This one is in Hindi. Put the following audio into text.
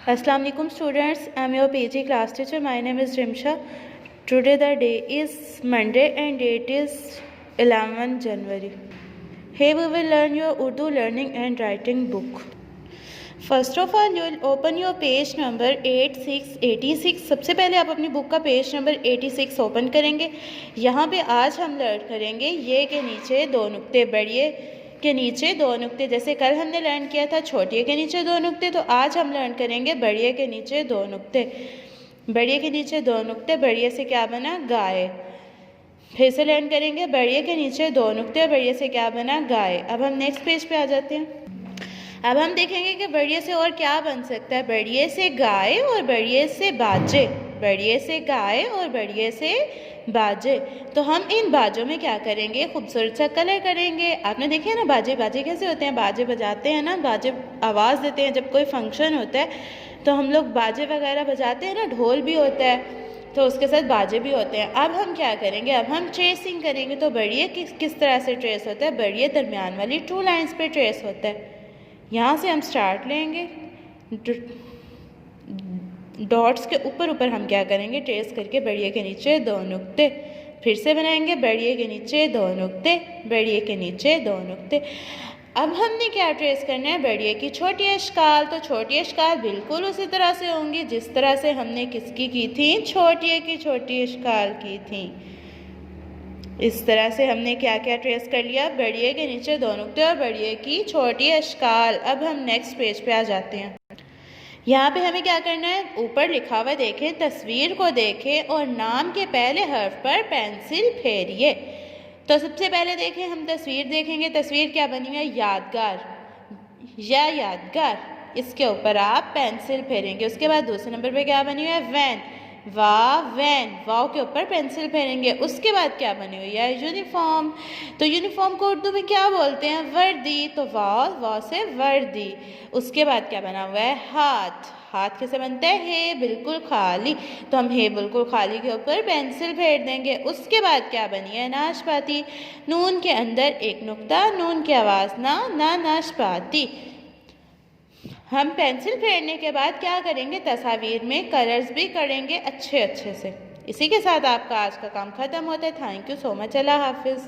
Assalamu alaikum students, I am your PG class teacher. My name is Rimsha. Today the day is Monday and date is 11 January. Here we will learn your Urdu learning and writing book. First of all, you will open your page number 86. सबसे पहले आप अपनी बुक का पेज नंबर 86 ओपन करेंगे. यहाँ पे आज हम लर्न करेंगे ये के नीचे दो नुक्ते, बड़िए के नीचे दो नुक्ते. जैसे कल हमने लर्न किया था छोटिए के नीचे दो नुक्ते, तो आज हम लर्न करेंगे बड़िए के नीचे दो नुक्ते. बड़िए के नीचे दो नुक्ते, बड़िए से क्या बना? गाय. फिर से लर्न करेंगे बड़िए के नीचे दो नुक्ते, बड़िए से क्या बना? गाय. अब हम नेक्स्ट पेज पे आ जाते हैं. अब हम देखेंगे कि बड़िए से और क्या बन सकता है. बड़िए से गाय और बड़िए से बाजे. बड़िए से गाय और बड़िए से बाजे. तो हम इन बाजों में क्या करेंगे? खूबसूरत सा कलर करेंगे. आपने देखे है ना बाजे. बाजे कैसे होते हैं? बाजे बजाते हैं ना, बाजे आवाज़ देते हैं. जब कोई फंक्शन होता है तो हम लोग बाजे वगैरह बजाते हैं ना, ढोल भी होता है तो उसके साथ बाजे भी होते हैं. अब हम क्या करेंगे? अब हम ट्रेसिंग करेंगे. तो बड़िए किस तरह से ट्रेस होता है? बड़िए दरमियान वाली 2 लाइन्स पे ट्रेस होता है. यहाँ से हम स्टार्ट लेंगे, डॉट्स के ऊपर हम क्या करेंगे? ट्रेस करके बड़िए के नीचे दो नुक्ते. फिर से बनाएंगे बड़िए के नीचे दो नुक्ते, बड़िए के नीचे दो नुक्ते. अब हमने क्या ट्रेस करना है? बड़िए की छोटी अशकाल. तो छोटी अशकाल बिल्कुल उसी तरह से होंगी जिस तरह से हमने किसकी की थी? छोटिए की छोटी अशकाल की थी. इस तरह से हमने क्या क्या ट्रेस कर लिया? बड़िए के नीचे दो नुक्ते और बड़िए की छोटी अशकाल. अब हम नेक्स्ट पेज पे आ जाते हैं. यहाँ पे हमें क्या करना है? ऊपर लिखा हुआ देखें, तस्वीर को देखें और नाम के पहले हर्फ पर पेंसिल फेरिए. तो सबसे पहले देखें, हम तस्वीर देखेंगे. तस्वीर क्या बनी हुई है? यादगार या यादगार. इसके ऊपर आप पेंसिल फेरेंगे. उसके बाद दूसरे नंबर पे क्या बनी हुई है? वैन. वैन. वाव के ऊपर पेंसिल फेरेंगे. उसके बाद क्या बनी हुई है? यूनिफॉर्म. तो यूनिफॉर्म को उर्दू में क्या बोलते हैं? वर्दी. तो वाव से वर्दी. उसके बाद क्या बना हुआ है? हाथ. हाथ कैसे बनता है? हे बिल्कुल खाली. तो हम हे बिल्कुल खाली के ऊपर पेंसिल फेर देंगे. उसके बाद क्या बनी है? नाशपाती. नून के अंदर एक नुक्ता, नून की आवाज़ ना नाशपाती. हम पेंसिल फेरने के बाद क्या करेंगे? तस्वीर में कलर्स भी करेंगे अच्छे से. इसी के साथ आपका आज का काम ख़त्म होता है. Thank you so much. अल्लाह हाफिज़.